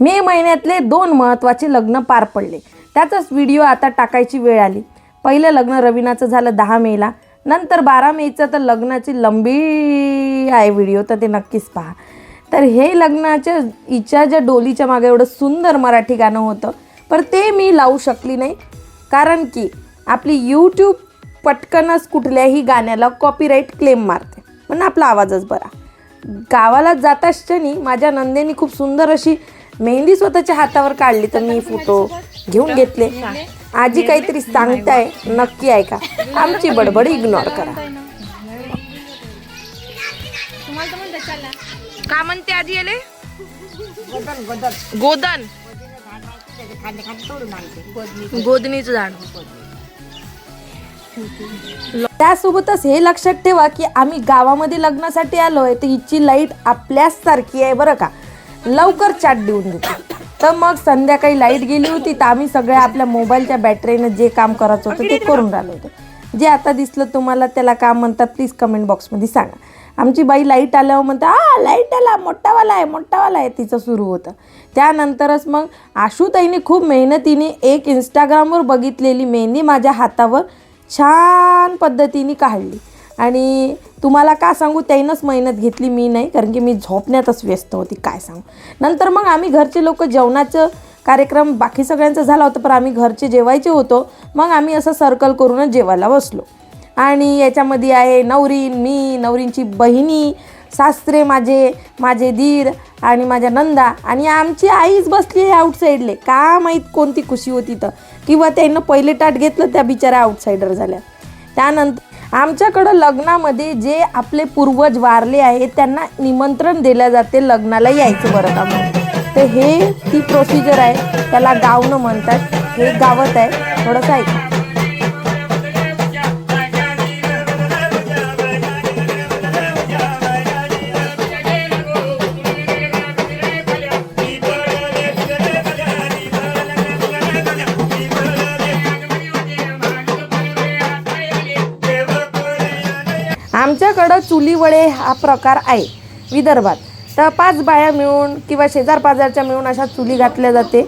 मे महिन्यातले 2 महत्त्वाचे लग्न पार पडले. त्याचाच व्हिडिओ आता टाकायची वेळ आली. पहिलं लग्न रवीनाचं झालं 10 मेला, नंतर 12 मेचं तर लग्नाची लंबी आहे व्हिडिओ, तर ते नक्कीच पहा. तर हे लग्नाच्या हिच्या ज्या डोलीच्या मागे एवढं सुंदर मराठी गाणं होतं, पण ते मी लावू शकली नाही, कारण की आपली यूट्यूब पटकनच कुठल्याही गाण्याला कॉपीराईट क्लेम मारते, पण आपला आवाजच बरा. गावाला जाता क्षणी माझ्या नंदेनी खूप सुंदर अशी मेहंदी स्वतःच्या हातावर काढली, तर मी फोटो घेऊन घेतले. आजी काहीतरी सांगताय, नक्की ऐका, आमची बडबड इग्नोर करा. का म्हणते आजी आले? गोदन गोदनीचं झाड. त्यासोबतच हे लक्षात ठेवा की आम्ही गावामध्ये लग्नासाठी आलोय, तर हिची लाईट आपल्याच सारखी आहे बरं का, लवकर चाट देऊन देते. तर मग संध्याकाळी लाईट गेली होती, तर आम्ही सगळ्या आपल्या मोबाईलच्या बॅटरीनं जे काम करायचं होतं ते करून राहिलो होतो. जे आता दिसलं तुम्हाला त्याला काम म्हणतात प्लीज कमेंट बॉक्समध्ये सांगा. आमची बाई लाईट आल्यावर म्हणता लाईट आला, मोठावाला आहे तिचं सुरू होतं. त्यानंतरच मग आशुताईने खूप मेहनतीने एक इंस्टाग्रामवर बघितलेली मेहंदी माझ्या हातावर छान पद्धतीने काढली. आणि तुम्हाला का सांगू, त्याईनंच मेहनत घेतली, मी नाही, कारण की मी झोपण्यातच व्यस्त होती, काय सांगू. नंतर मग आम्ही घरचे लोक जेवणाचं कार्यक्रम बाकी सगळ्यांचा झाला होता, पण आम्ही घरचे जेवायचे होतो. मग आम्ही असं सर्कल करूनच जेवायला बसलो. आणि याच्यामध्ये आहे नवरीन, मी, नवरींची बहिणी, सासरे माझे दीर आणि माझ्या नंदा, आणि आमची आईच बसली आहे आउटसाईडले. का माहीत कोणती खुशी होती तर, किंवा त्यानं पहिले ताट घेतलं, त्या बिचाऱ्या आउटसाईडर झाल्या. त्यानंतर आमच्याकडं लग्नामध्ये जे आपले पूर्वज वारले आहेत त्यांना निमंत्रण दिलं जाते लग्नाला यायचं बरं का. तर हे ती प्रोसिजर आहे, त्याला गावणं म्हणतात. हे गावत आहे, थोडंसं ऐका. आमच्याकडं चुलीवडे हा प्रकार आहे विदर्भात. तर 5 बाया मिळून किंवा शेजार पाजारच्या मिळून अशा चुली घातल्या जाते,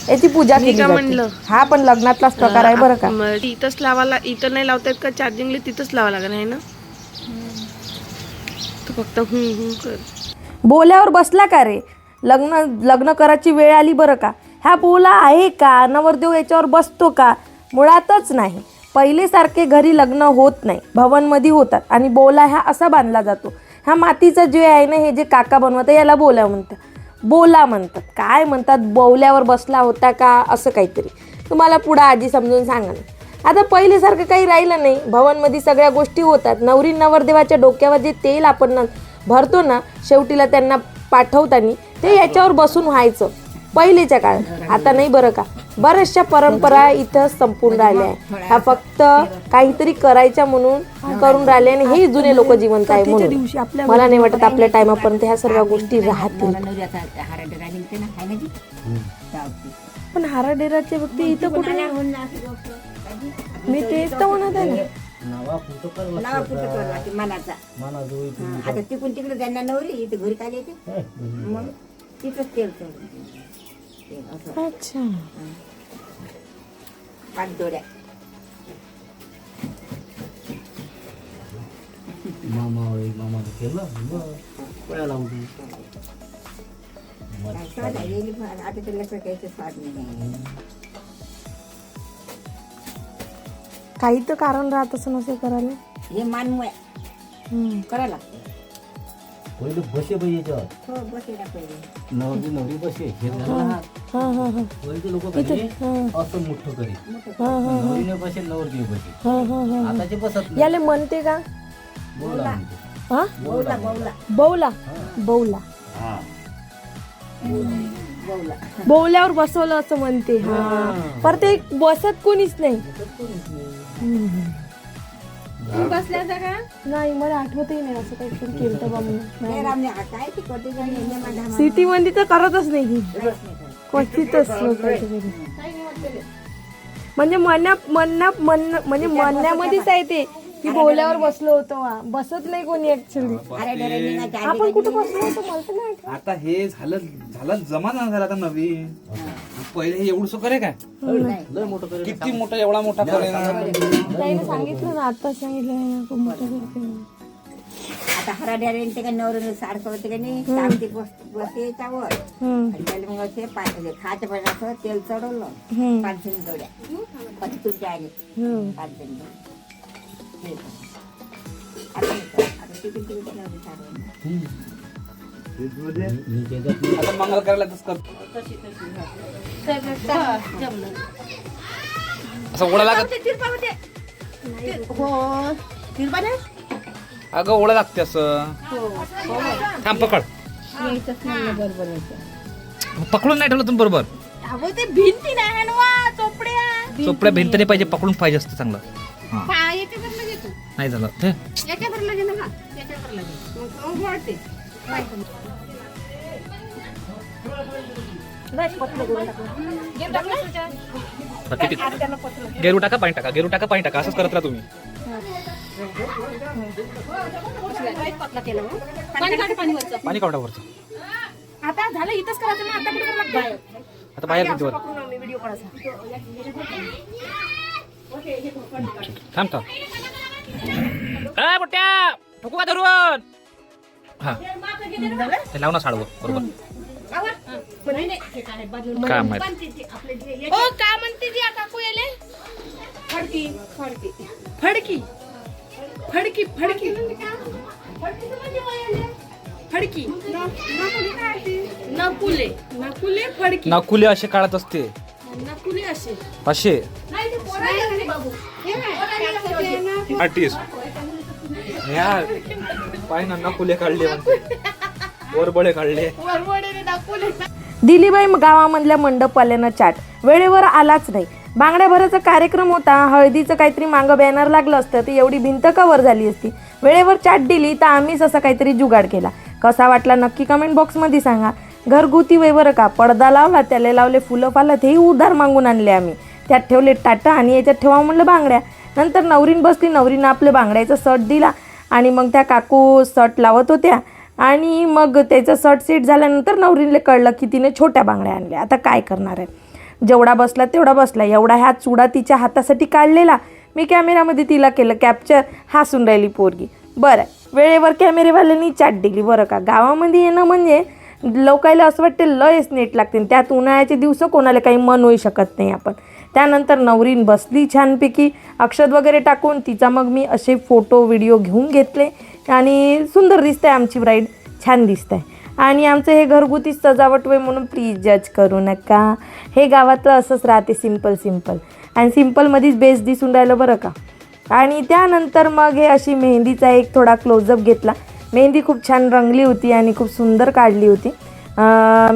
याची पूजा केली जाते. हा पण लग्नातलाच प्रकार आहे बरं का. इथंच लावायला, इथं नाही लावता येत का चार्जिंगला, तिथंच लावा लागेल आहे ना. तू फक्त कर. बोल्यावर बसला का रे, लग्न करायची वेळ आली बरं का. ह्या बोला आहे का, नवरदेव याच्यावर बसतो का, मुळातच नाही. पहिलेसारखे घरी लग्न होत नाही, भवनमध्ये होतात. आणि बोला ह्या असा बांधला जातो. ह्या मातीचा जे आहे ना, हे जे काका बनवतात याला बोला म्हणतात. काय म्हणतात, बोवल्यावर बसला होता का, असं काहीतरी तुम्हाला पुढं आजी समजून सांगा ना. आता पहिलेसारखं काही राहिलं नाही, भवनमध्ये सगळ्या गोष्टी होतात. नवरी नवरदेवाच्या डोक्यावर जे तेल आपण भरतो ना शेवटीला त्यांना पाठवताना, ते याच्यावर बसून व्हायचं पहिलेच्या काळात. आता नाही बरं का. बऱ्याचशा परंपरा इथं संपून राहिल्या आहे. हा फक्त काहीतरी करायच्या म्हणून करून राहिले, आणि हे जुने लोक जिवंत आहे म्हणून. मला नाही वाटत आपल्या टायमापर्यंत ह्या सर्व गोष्टी राहतील. पण हारा डेराचे फक्त इथं कुठे, मी तेच तर म्हणत आहे आता तिकडून तिकडे त्यांना नवरी इथे घरी काय येते, मग तिथंच तेल. अच्छा, पाचदोड्या आता त्याला काही स्वाद नाही. काही तर कारण राहत असं नसे करायला. हे मानमय करायला लागतं. पहिले बसे बाई याच्यावर, हो बसेला पहिले नवरी बसे हे पहिले लोक असं मोठं करी, नवरीने बसे नवरदेव बसे. आताचे बसत याले म्हणते का बोला, बौला बौल्यावर बसवलं असं म्हणते. हा, पर ते बसत कोणीच नाही. बसल्याचा का नाही, मला आठवतही नाही असं काहीतरी केलं तर काय सिटी मध्ये तर करतच नाही, क्वचितच. म्हणजे म्हणण्यामध्येच आहे ते की बोल्यावर बसलो होतो बसत नाही कोणी ऍक्च्युली अरे डरेंनी ना चार आपण कुठं बसलो होतो मला तर नाही आठवत. आता हे झालं जमाना झाला आता नवीन. पहिले हे एवढं करे काय लय मोठं करे किती मोठा एवढा मोठा करे ना. ताईने सांगितलं ना आता सांगितलं खूप मोठं करते. आता हरा डरेन ते का नवरून सारखं होते का नाही सारखी बसते याच्यावर आणि त्याला मग असे खायचं पण असं तेल चढवलं 5 जण जोड्या 25 आहे 5 जण आता तिकडे बनवते सारं. आता मंगल करायला तसं कर. असं ओढा लागत अगं ओढा लागते असं. थांब पकड. पकडून नाही ठेवलं तुम्ही बरोबर. ते भिंती नाही ना चोपड्या चोपड्या भिंतने पाहिजे पकडून पाहिजे असतं चांगलं. नाही झालं ते गेरू टाका पाणी टाका गेरू टाका पाणी टाका असंच करत राहा तुम्ही. पाणी काढा वरचं. आता झालं इथंच करायचं ना आता कुठे करायला लागतं? आता बाहेर भिंतीवर व्हिडिओ करायचा थांब थांब. ए मोठ्या ठोकू का धरून. हा ते लाव ना साडवं बरोबर. काय माहिती ओ का म्हणते ती काकू याले फडकी फडकी फडकी फडकी फडकी फडकी नकुले नकुले फडकी नाकुले असे काढत असते नकुले असे असे आर्टिस्ट यार पाय ना नाकुले काढले म्हणते वरबळे काढले. दिलीबाई गावामधल्या मंडपवाल्यानं चाट वेळेवर आलाच नाही. बांगड्या भराचा कार्यक्रम होता. हळदीचं काहीतरी मागं बॅनर लागलं असतं तर एवढी भिंत कवर झाली असती. वेळेवर चाट दिली तर आम्हीच असा काहीतरी जुगाड केला. कसा वाटला नक्की कमेंट बॉक्समध्ये सांगा. घरगुती वय बरं का. पडदा लावला त्याला लावले फुलं फालं तेही उधार मागून आणले आम्ही. त्यात ठेवले टाटा आणि याच्यात ठेवा म्हणलं बांगड्या. नंतर नवरीन बसली. नवरीनं आपल्या बांगड्याचा शर्ट दिला आणि मग त्या काकू शर्ट लावत होत्या आणि मग त्याचं शर्ट सेट झाल्यानंतर नवरीला कळलं की तिने छोट्या बांगड्या आणल्या. आता काय करणार आहे. जेवढा बसला तेवढा बसला. एवढा ह्या चुडा तिच्या हातासाठी काढलेला. मी कॅमेरामध्ये तिला केलं कॅप्चर. हसून राहिली पोरगी. बरं वेळेवर कॅमेरेवाल्यांनी चाट दिली बरं का. गावामध्ये येणं म्हणजे लोकायला असं वाटते लयच नेट लागते. त्यात उन्हाळ्याचे दिवस कोणाला काही मन होऊ शकत नाही आपण. त्यानंतर नवरीन बसली छानपैकी अक्षत वगैरे टाकून. तिचा मग मी असे फोटो व्हिडिओ घेऊन घेतले आणि सुंदर दिसते आमची ब्राईड. छान दिसत आहे. आणि आमचं हे घरगुती सजावट वय म्हणून प्लीज जज करू नका. हे गावातलं असंच राहते सिम्पल सिम्पल आणि सिम्पलमध्येच बेस्ट दिसून राहिलं बरं का. आणि त्यानंतर मग हे अशी मेहंदीचा एक थोडा क्लोजअप घेतला. मेहंदी खूप छान रंगली होती आणि खूप सुंदर काढली होती.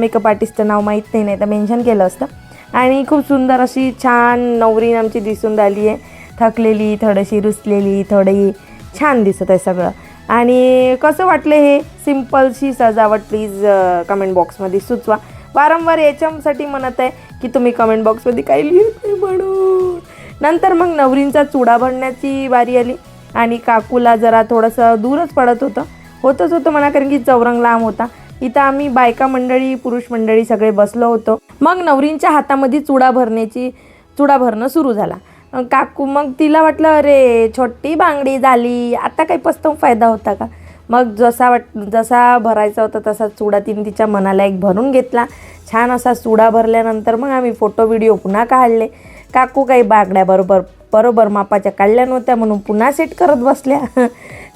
मेकअप आर्टिस्टचं नाव माहीत नाही तर मेन्शन केलं असतं. आणि खूप सुंदर अशी छान नवरीन आमची दिसून राहिली आहे. थकलेली थोडीशी रुसलेली थोडी छान दिसत आहे सगळं. आणि कसं वाटलं हे सिम्पलशी सजावट प्लीज कमेंट बॉक्समध्ये सुचवा. वारंवार याच्यासाठी म्हणत आहे की तुम्ही कमेंट बॉक्समध्ये काही लिहित नाही म्हणून. नंतर मग नवरींचा चुडा भरण्याची वारी आली आणि काकूला जरा थोडंसं दूरच पडत होतंच होतं म्हणा कारण की चौरंग लांब होता. इथं आम्ही बायका मंडळी पुरुष मंडळी सगळे बसलो होतो. मग नवरींच्या हातामध्ये चुडा भरणं सुरू झाला. काकू मग तिला वाटलं अरे छोटी बांगडी झाली आता काही पस्तावून फायदा होता का. मग जसा भरायचा होता तसा चुडा तिने तिच्या मनाला एक भरून घेतला. छान असा चुडा भरल्यानंतर मग आम्ही फोटो व्हिडिओ पुन्हा काढले. काकू काही बांगड्या बरोबर मापाच्या काढल्या नव्हत्या म्हणून पुन्हा सेट करत बसल्या.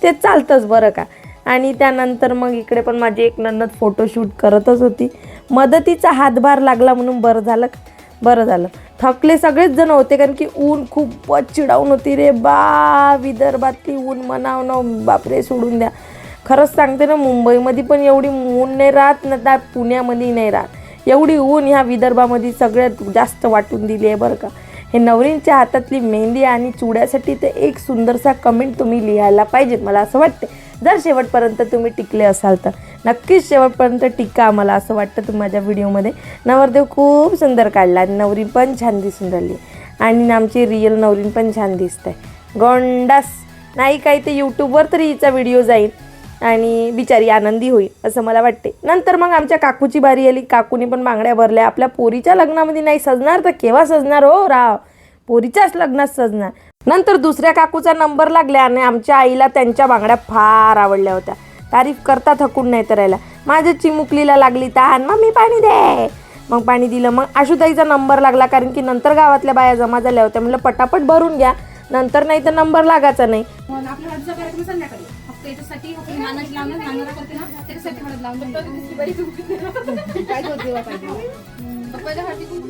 ते चालतंच बरं का. आणि त्यानंतर मग इकडे पण माझी एक नणंद फोटोशूट करतच होती. मदतीचा हातभार लागला म्हणून बरं झालं. थकले सगळेच जण होते कारण की ऊन खूपच चिडावून होती रे बा. विदर्भातली ऊन म्हणाव ना बापरे सोडून द्या. खरंच सांगते ना मुंबईमध्ये पण एवढी ऊन नाही राहत ना त्या पुण्यामध्ये नाही राहत. एवढी ऊन ह्या विदर्भामध्ये सगळ्यात जास्त वाटून दिली आहे बरं का. हे नवरींच्या हातातली मेहंदी आणि चुड्यासाठी ते एक सुंदरसा कमेंट तुम्ही लिहायला पाहिजेत मला असं वाटते. जर शेवटपर्यंत तुम्ही टिकले असाल तर नक्कीच शेवटपर्यंत टिका. मला असं वाटतं तुम्ही माझ्या व्हिडिओमध्ये नवरदेव खूप सुंदर काढला आणि नवरी पण छान दिसून राहिली आणि आमची रिअल नवरीन पण छान दिसत आहे. गोंडास नाही काही ते यूट्यूबवर तरी हिचा व्हिडिओ जाईल आणि बिचारी आनंदी होईल असं मला वाटते. नंतर मग आमच्या काकूची बारी आली. काकूने पण बांगड्या भरल्या. आपल्या पोरीच्या लग्नामध्ये नाही सजणार तर केव्हा सजणार हो राव, पोरीच्याच लग्नात सजणार. नंतर दुसऱ्या काकूचा नंबर लागला आणि आमच्या आईला त्यांच्या बांगड्या फार आवडल्या होत्या. तारीफ करता थकून नाही तर राहिला. माझ्या चिमुकलीला लागली तहान, मम्मी पाणी दे. मग पाणी दिलं. मग आशुताईचा नंबर लागला कारण की नंतर गावातल्या बाया जमा झाल्या होत्या. म्हणलं पटापट भरून घ्या, नंतर नाही तर नंबर लागायचा नाही. आपल्या हळदीचा कार्यक्रम संध्याकाळी फक्त याच्यासाठी फक्त नानाची लावणं नानाला करते ना त्याच्यासाठी हळद लावून काय होत देवा पाहिजे पहिल्या हळदी कुंकू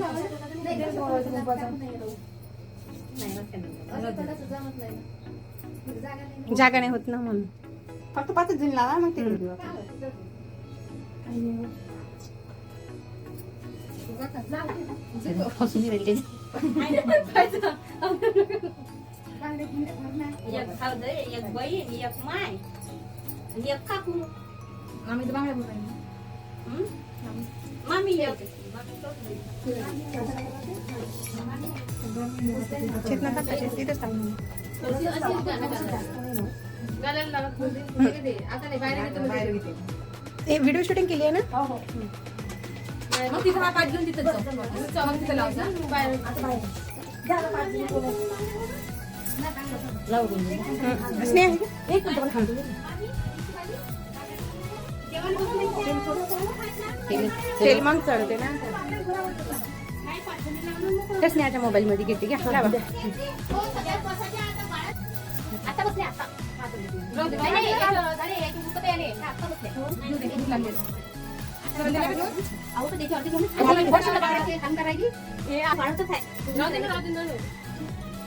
जागा नाही होत ना म्हणून. फक्त 5 जण लावा मग ते देवा आम्ही तर बांगड्या बोलायला व्हिडिओ शूटिंग केली आहे ना. मग तिथं हा पाठ घेऊन तिथं जाऊ तिथं लावजा बाहेर तेल मग चढते ना. त्या स्नेहाच्या मोबाईल मध्ये घेते घ्या. आता बसले आता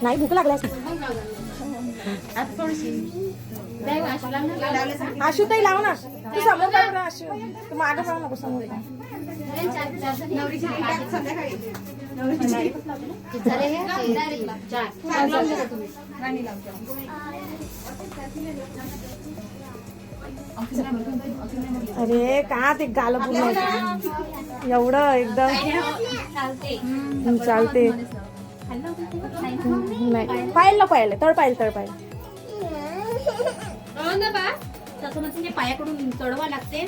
नाही भूक लागला. आशुताई लाव ना, तू समोर काय बरं आशु, तू मागं जाऊ नको समोर. अरे का ते गाल पूर्ण एवढं एकदम चालते. नाही पाहिलं पाहिलं तळ पाहिलं. पायाकडून चढवा लागते.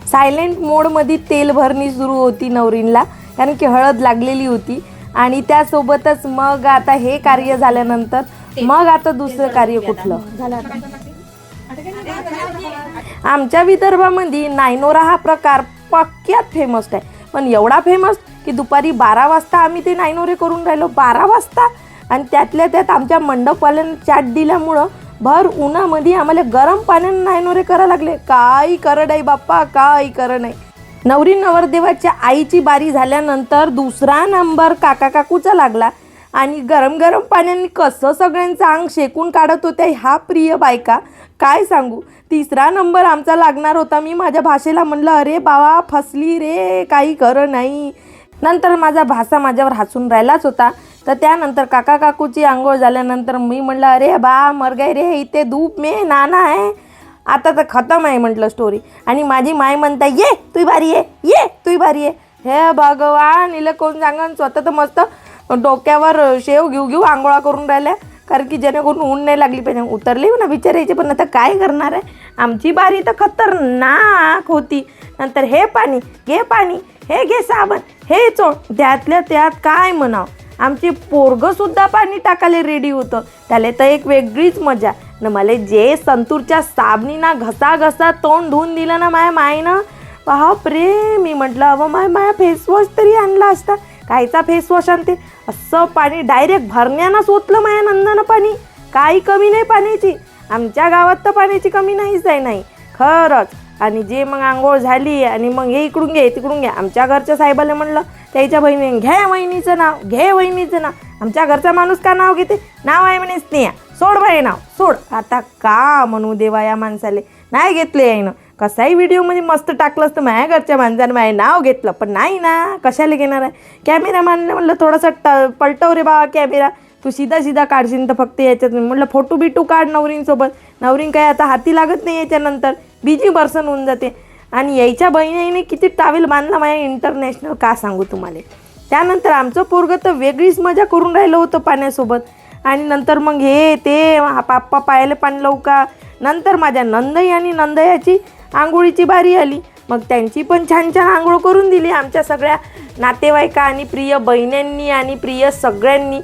सायलेंट मोड मध्ये तेल भरणी सुरू होती नवरींला कारण की हळद लागलेली होती. आणि त्यासोबतच मग आता हे कार्य झाल्यानंतर मग आता दुसरं कार्य कुठलं झालं. आमच्या विदर्भामध्ये नायनोरा हा प्रकार पक्क्यात फेमस आहे. पण एवढा फेमस की दुपारी 12 वाजता आम्ही ते नायनोरे करून राहिलो. 12 वाजता. आणि त्यातल्या त्यात आमच्या मंडपवाल्यानं चाट दिल्यामुळं भर उन्हामध्ये आम्हाला गरम पाण्यानं नायनोरे करायला लागले. काही करं नाही बाप्पा, काही करं नाही. नवरी नवरदेवाच्या आईची बारी झाल्यानंतर दुसरा नंबर काका काकूचा लागला. आणि गरम गरम पाण्याने कसं सगळ्यांचं अंग शेकून काढत होत्या ह्या प्रिय बायका, काय सांगू. तिसरा नंबर आमचा लागणार होता. मी माझ्या भाषेला म्हणलं अरे बाबा फसली रे, काही खरं नाही. नंतर माझा भासा माझ्यावर हसून राहिलाच होता. तर त्यानंतर काका काकूची आंघोळ झाल्यानंतर मी म्हटलं अरे बा मर गए रे, इथे धूप में नाना आहे, आता तर खतम आहे म्हटलं स्टोरी. आणि माझी माय म्हणता ये तुही बारी आहे, ये तुही बारी आहे. हे भगवान, हिला कोण सांगा. स्वतः तर मस्त डोक्यावर शेव घेऊ आंघोळा करून राहिल्या कारण की जेणेकरून ऊन नाही लागली पाहिजे. उतरली ना बिचारायचे, पण आता काय करणार आहे. आमची बारी तर खतरनाक होती. नंतर हे पाणी घे, पाणी हे घे, साबण हे चोळ. त्यातल्या त्यात काय म्हणावं, आमचे पोरगंसुद्धा पाणी टाकायला रेडी होतं. त्याला तर एक वेगळीच मजा. न मला जे संतूरच्या साबणीना घसा तोंड धुवून दिलं ना माया मायनं, बापरे. मी म्हटलं अवं माया फेसवॉश तरी आणला असता. कायचा फेसवॉश आणते, असं पाणी डायरेक्ट भरण्यानं ओतलं माया नंदानं पाणी. काही कमी नाही पाण्याची. आमच्या गावात तर पाण्याची कमी नाहीच आहे, नाही खरंच. आणि जे मग आंघोळ झाली आणि मग हे इकडून घे तिकडून घे. आमच्या घरच्या साहेबाला म्हणलं त्याच्या बहिणीने घ्या वहिनीचं नाव, घे वहिनीचं नाव. आमच्या घरचा माणूस का नाव घेते, नाव आहे म्हणे स्नेहा, सोड बाई नाव सोड. आता का म्हणू देवा या माणसाले, नाही घेतले यायनं. कसाही व्हिडिओमध्ये मस्त टाकलं असतं माझ्या घरच्या माणसानं माझे नाव घेतलं, पण नाही ना, कशाला घेणार आहे. कॅमेरामॅनला म्हणलं थोडंसं पलटव रे बाबा कॅमेरा, तू सीधा काढशील तर फक्त याच्यात. म्हटलं फोटो बिटू काढ नवरींसोबत. नवरीन काय आता हाती लागत नाही याच्यानंतर, बिजी पर्सन होऊन जाते. आणि यायच्या बहिणीने किती टावेल बांधला माझ्या इंटरनॅशनल, का सांगू तुम्हाला. त्यानंतर आमचं पोरगं तर वेगळीच मजा करून राहिलं होतं पाण्यासोबत. आणि नंतर मग हे ते पाप्पा पायाला पाणी लावू का. नंतर माझ्या नंदई आणि नंदयाची आंघोळीची बारी आली. मग त्यांची पण छान छान आंघोळ करून दिली आमच्या सगळ्या नातेवाईका आणि प्रिय बहिण्यांनी आणि प्रिय सगळ्यांनी.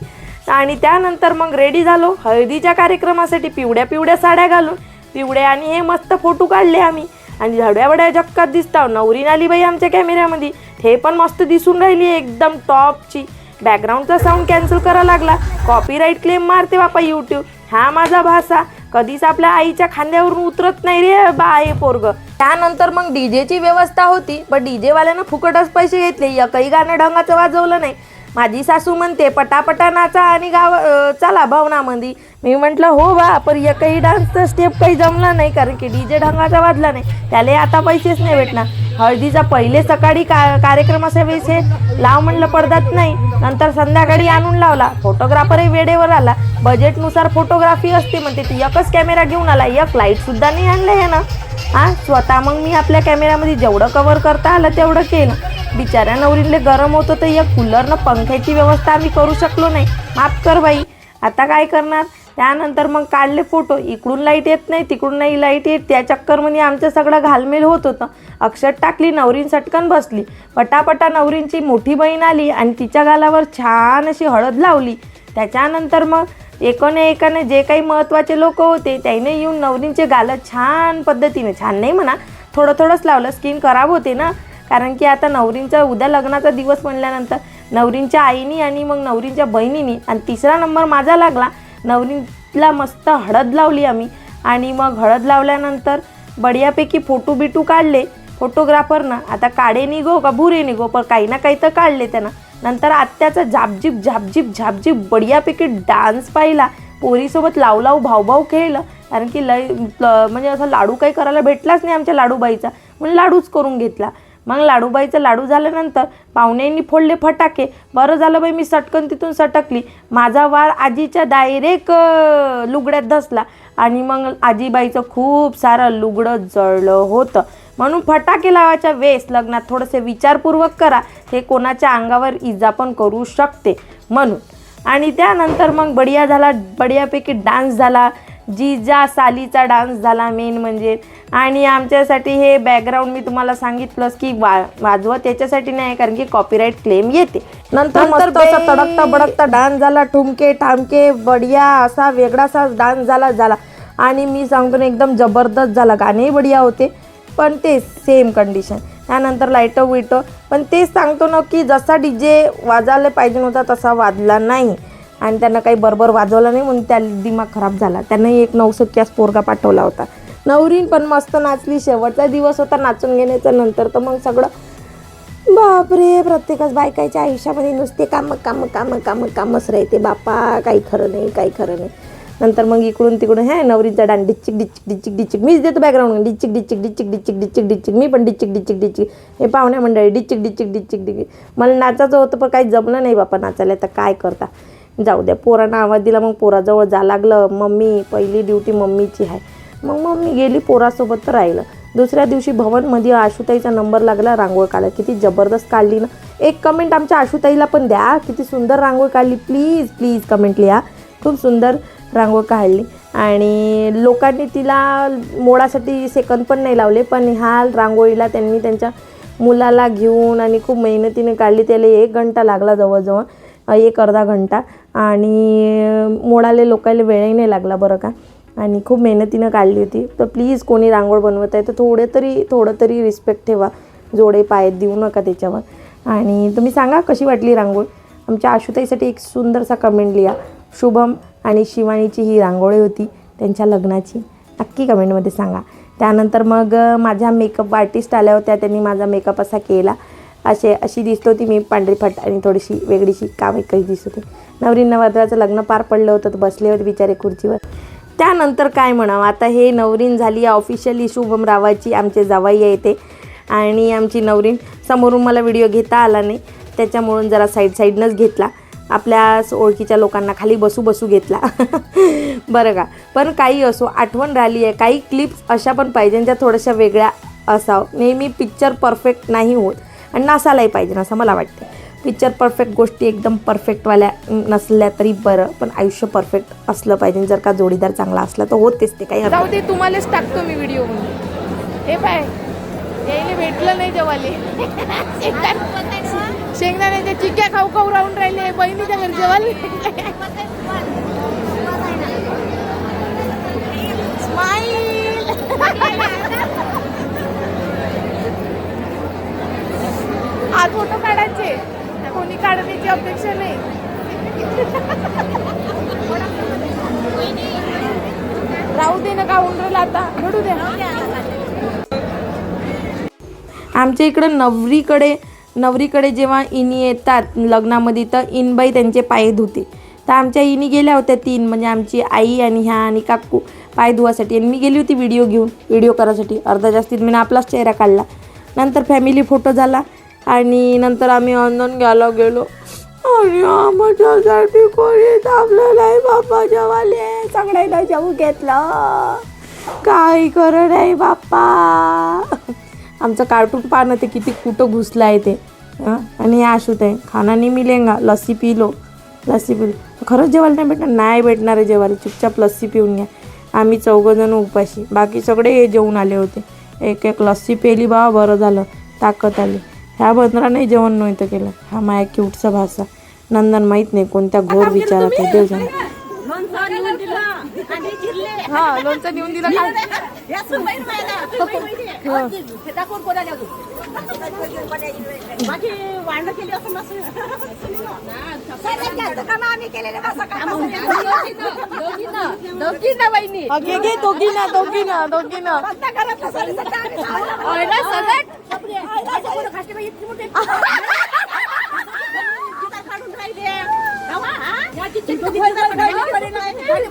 आणि त्यानंतर मग रेडी झालो हळदीच्या कार्यक्रमासाठी. पिवळ्या पिवळ्या साड्या घालून पिवळ्या आणि हे मस्त फोटो काढले आम्ही. आणि झाड्यावड्या जक्कात दिसताव. नवरीन आली बाई आमच्या कॅमेऱ्यामध्ये. हे पण मस्त दिसून राहिली एकदम टॉपची. बॅकग्राऊंडचा साऊंड कॅन्सल करायला लागला. कॉपीराईट क्लेम मारते बापा यूट्यूब. हा माझा भासा कधीच आपल्या आईच्या खांद्यावरून उतरत नाही रे बा हे पोरग. त्यानंतर मग डीजेची व्यवस्था होती, पण डीजेवाल्यानं फुकटच पैसे घेतले. एकही गाणं ढंगाचं वाजवलं नाही. माझी सासू म्हणते पटापटा नाचा आणि चला भवनामध्ये. मी म्हटलं हो बा, पण एकही डान्सचा स्टेप काही जमला नाही, कारण की डीजे ढंगाचा वाजला नाही. त्याला आता पैसेच नाही भेटणार. हळदीचा पहिले सकाळी कार्यक्रमाच्या वेळेस हे लाव म्हणलं पडदात नाही. नंतर संध्याकाळी आणून लावला. फोटोग्राफरही वेळेवर आला. बजेटनुसार फोटोग्राफी असते म्हणते. ती एकच कॅमेरा घेऊन आला, एक लाईटसुद्धा नाही आणलं आहे ना. स्वतः मग मी आपल्या कॅमेऱ्यामध्ये जेवढं कव्हर करता आलं तेवढं केलं. बिचाऱ्या नवरीले गरम होतं तर एक कूलरनं पंख्याची व्यवस्था आम्ही करू शकलो नाही. माफ कर बाई, आता काय करणार. त्यानंतर मग काढले फोटो. इकडून लाईट येत नाही, तिकडून नाही लाईट येत. त्या चक्करमध्ये आमचं सगळं घालमेल होत होतं. अक्षत टाकली, नवरीन सटकन बसली. पटापटा नवरींची मोठी बहीण आली आणि तिच्या गालावर छान अशी हळद लावली. त्याच्यानंतर मग एकाने जे काही महत्त्वाचे लोक होते त्याने येऊन नवरींचे गालं छान पद्धतीने, छान नाही म्हणा, थोडंच लावलं. स्किन खराब होते ना, कारण की आता नवरींचा उद्या लग्नाचा दिवस म्हणल्यानंतर नवरींच्या आईनी आणि मग नवरींच्या बहिणीनी आणि तिसरा नंबर माझा लागला. नवरीला मस्त हळद लावली आम्ही. आणि मग हळद लावल्यानंतर बढियापैकी फोटो बिटू काढले फोटोग्राफरनं. आता काढे निघो का बुरे निघो, पण काही ना काही तर काढले त्यानं. नंतर आत्याचा झापझिप बढियापैकी डान्स पाहिला. पोरीसोबत लावलाव भावभाव खेळलं, कारण की म्हणजे असं लाडू काही करायला भेटलाच नाही आमच्या लाडूबाईचा, म्हणून लाडूच करून घेतला. मग लाडूबाईचं लाडू झाल्यानंतर पाहुण्यांनी फोडले फटाके. बरं झालं बाई मी सटकन तिथून सटकली. माझा वार आजीच्या डायरेक्ट लुगड्यात धसला आणि मग आजीबाईचं खूप सारं लुगडं जळलं होतं. म्हणून फटाके लावायच्या वेळेस लग्नात थोडंसे विचारपूर्वक करा, हे कोणाच्या अंगावर इजा पण करू शकते म्हणून. आणि त्यानंतर मग बढियापैकी डान्स झाला. जीजा सालीचा डान्स झाला मेन म्हणजे. आणि आमच्यासाठी हे बॅकग्राऊंड मी तुम्हाला सांगितलंच की वाजवत याच्यासाठी नाही, कारण की कॉपीराईट क्लेम येते. नंतर मस्त असा तडकता बडकता डान्स झाला. ठुमके ठामके बढिया असा वेगळासा डान्स झाला. आणि मी सांगतो ना एकदम जबरदस्त झाला. गाणेही बढिया होते, पण ते सेम कंडिशन. त्यानंतर लाईटं विटं, पण तेच सांगतो ना की जसा डीजे वाजायला पाहिजे नव्हता तसा वाजला नाही. आणि त्यांना काही बरोबर वाजवलं नाही म्हणून त्या दिमाग खराब झाला. त्यांनाही एक 900 पोरगा पाठवला होता. नवरीन पण मस्त नाचली. शेवटचा दिवस होता नाचून घेण्याचा. नंतर तर मग सगळं बापरे, प्रत्येकच बायकाच्या आयुष्यामध्ये नुसते कामच राहते बापा. काही खरं नाही. नंतर मग इकडून तिकडून नवरीचा डान्स डिचिक मीच देतो बॅकग्राऊंड. डिचिक मी पण डिचिक. हे पाहुण्या मंडळी डिचिक. मला नाचायचं होतं पण काही जमलं नाही बापा नाचायला. तर काय करता, जाऊ द्या. पोरांना आवाज दिला. मग पोराजवळ जा लागलं. मम्मी, पहिली ड्युटी मम्मीची आहे. मग मम्मी गेली पोरासोबत तर राहिलं. दुसऱ्या दिवशी भवनमध्ये आशुताईचा नंबर लागला. रांगोळ काढा. किती जबरदस्त काढली ना. एक कमेंट आमच्या आशुताईला पण द्या, किती सुंदर रांगोळ काढली. प्लीज कमेंट लिहा. खूप सुंदर रांगोळ काढली. आणि लोकांनी तिला मोडासाठी सेकंद पण नाही लावले, पण ह्या रांगोळीला त्यांनी त्यांच्या मुलाला घेऊन आणि खूप मेहनतीने काढली. त्याला 1 घंटा लागला, जवळजवळ 1-अर्धा घंटा. आणि मोडाले लोकांना वेळही नाही लागला बरं का. आणि खूप मेहनतीनं काढली होती. तर प्लीज कोणी रांगोळ बनवत आहे तर थोडं तरी रिस्पेक्ट ठेवा. जोडे पाय देऊ नका त्याच्यावर. आणि तुम्ही सांगा कशी वाटली रांगोळ. आमच्या आशुताईसाठी एक सुंदरसा कमेंट लिहा. शुभम आणि शिवानीची ही रांगोळी होती त्यांच्या लग्नाची. नक्की कमेंटमध्ये सांगा. त्यानंतर मग माझ्या मेकअप आर्टिस्ट आल्या होत्या. त्यांनी माझा मेकअप असा केला. अशी दिसत होती मी, पांढरी फट आणि थोडीशी वेगळीशी कामेकही दिसत होती. नवरी नवरदेवाचं लग्न पार पडलं होतं तर बसले होते बिचारे खुर्चीवर. त्यानंतर काय म्हणावं, आता हे नवरीन झाली ऑफिशियली शुभम रावाची. आमचे जावाई आहे ते. आणि आमची नवरीन समोरून मला व्हिडिओ घेता आला नाही, त्याच्यामुळून जरा साईडनंच घेतला. आपल्या ओळखीच्या लोकांना खाली बसू घेतला बरं का. पण काही असो, आठवण राहिली आहे. काही क्लिप्स अशा पण पाहिजे ज्या थोड्याशा वेगळ्या असावं. नेहमी पिक्चर परफेक्ट नाही होत आणि नसायलाही पाहिजे असं मला वाटते. पिक्चर परफेक्ट, गोष्टी एकदम परफेक्टवाल्या नसल्या तरी बरं, पण आयुष्य परफेक्ट असलं पाहिजे. जर का जोडीदार चांगला असला तर होतेच ते, काही जाऊ दे, तुम्हालाच टाकतो मी व्हिडिओ मध्ये. हे पाय, यायला भेटलं नाही जेवाले. शेंगदाण्याच्या चिक्क्या खाऊ खाऊ राहून राहिले, बहिणीच्या घरी जेवायला. स्माईल. आज फोटो काढायचे, कोणी काढण्याची अपेक्षा नाही. राहू दे ना, काढून राहिला आता, घडू द्या. आमच्या इकडं नवरीकडे जेव्हा इनी येतात लग्नामध्ये, तर इनबाई त्यांचे पाय धुते. तर आमच्या इनी गेल्या होत्या 3, म्हणजे आमची आई आणि ह्या आणि काकू पाय धुवासाठी. आणि मी गेली होती व्हिडिओ करायसाठी. अर्धा जास्तीत मी आपलाच चेहरा काढला. नंतर फॅमिली फोटो झाला आणि नंतर आम्ही अंदन घ्यायला गेलो आणि आमच्यासाठी कोणी थांबलं नाही. बाप्पा जेवाले सगळ्यांना जेवू घेतलं, काही करत नाही बाप्पा. आमचं कार्टून पाहणं ते किती कुठं घुसलं आहे ते. आणि हे आशूत आहे, खाना नाही मिलेंगा, लस्सी पिलो. खरंच जेवायला नाही भेटणार? नाही भेटणार आहे जेवायला, चुपचाप लस्सी पिऊन घ्या. आम्ही 4 जण उपाशी, बाकी सगळे हे जेवून आले होते. एक लस्सी पेली बा, बरं झालं, ताकद आली. ह्या बंदरा नाही जेवण नव्हतं केलं. हा माया क्यूटचा भाषा नंदन माहीत नाही कोणत्या घोर विचारात आहे, देव जाणे. हा, लोणचं नेऊन दिलं का? दोघींना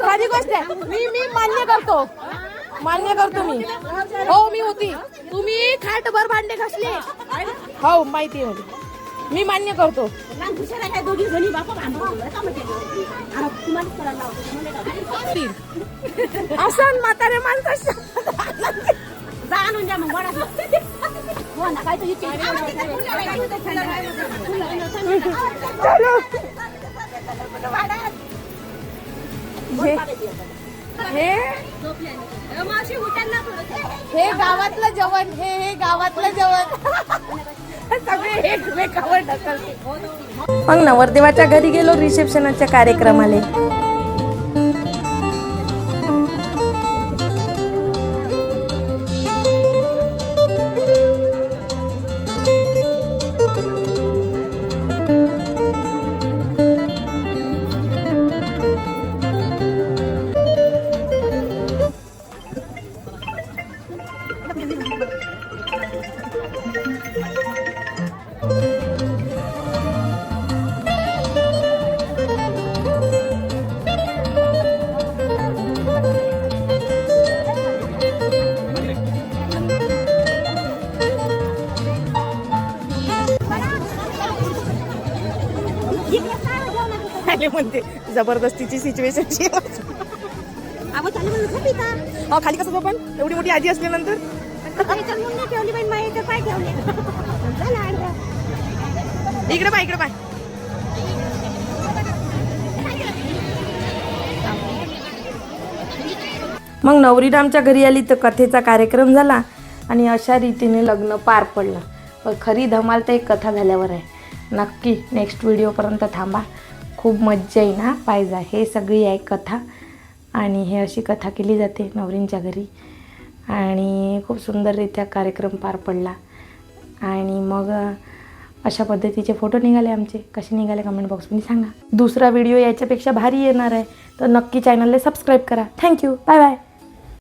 माझी गोष्ट आहे, मी मान्य करतो मी. हो, मी होती, तुम्ही खाटभर भांडे घासले. हो, माहिती आहे, मी मान्य करतो. असं म्हातारे माणसं हे गावातलं जेवण, हे गावातलं जेवण. सगळे एकमेकावर ढकलते. मग नवरदेवाच्या घरी गेलो रिसेप्शनच्या कार्यक्रमाला. म्हणते जबरदस्तीची सिच्युएशन. खाली कसं पण एवढी मोठी आजी असल्यानंतर इकडे पाय. मग नवरी आमच्या घरी आली तर कथेचा कार्यक्रम झाला आणि अशा रीतीने लग्न पार पडलं. पण खरी धमाल तर एक कथा झाल्यावर आहे. नक्की नेक्स्ट व्हिडिओपर्यंत थांबा, खूप मज्जा येईल. हा पाहिजे, हे सगळी आहे कथा आणि हे अशी कथा केली जाते नवरींच्या घरी. आणि खूप सुंदररित्या कार्यक्रम पार पडला. आणि मग अशा पद्धतीचे फोटो निघाले आमचे. कसे निघाले कमेंट बॉक्समध्ये सांगा. दुसरा व्हिडिओ याच्यापेक्षा भारी येणार आहे, तर नक्की चॅनलला सबस्क्राईब करा. Thank you, bye bye.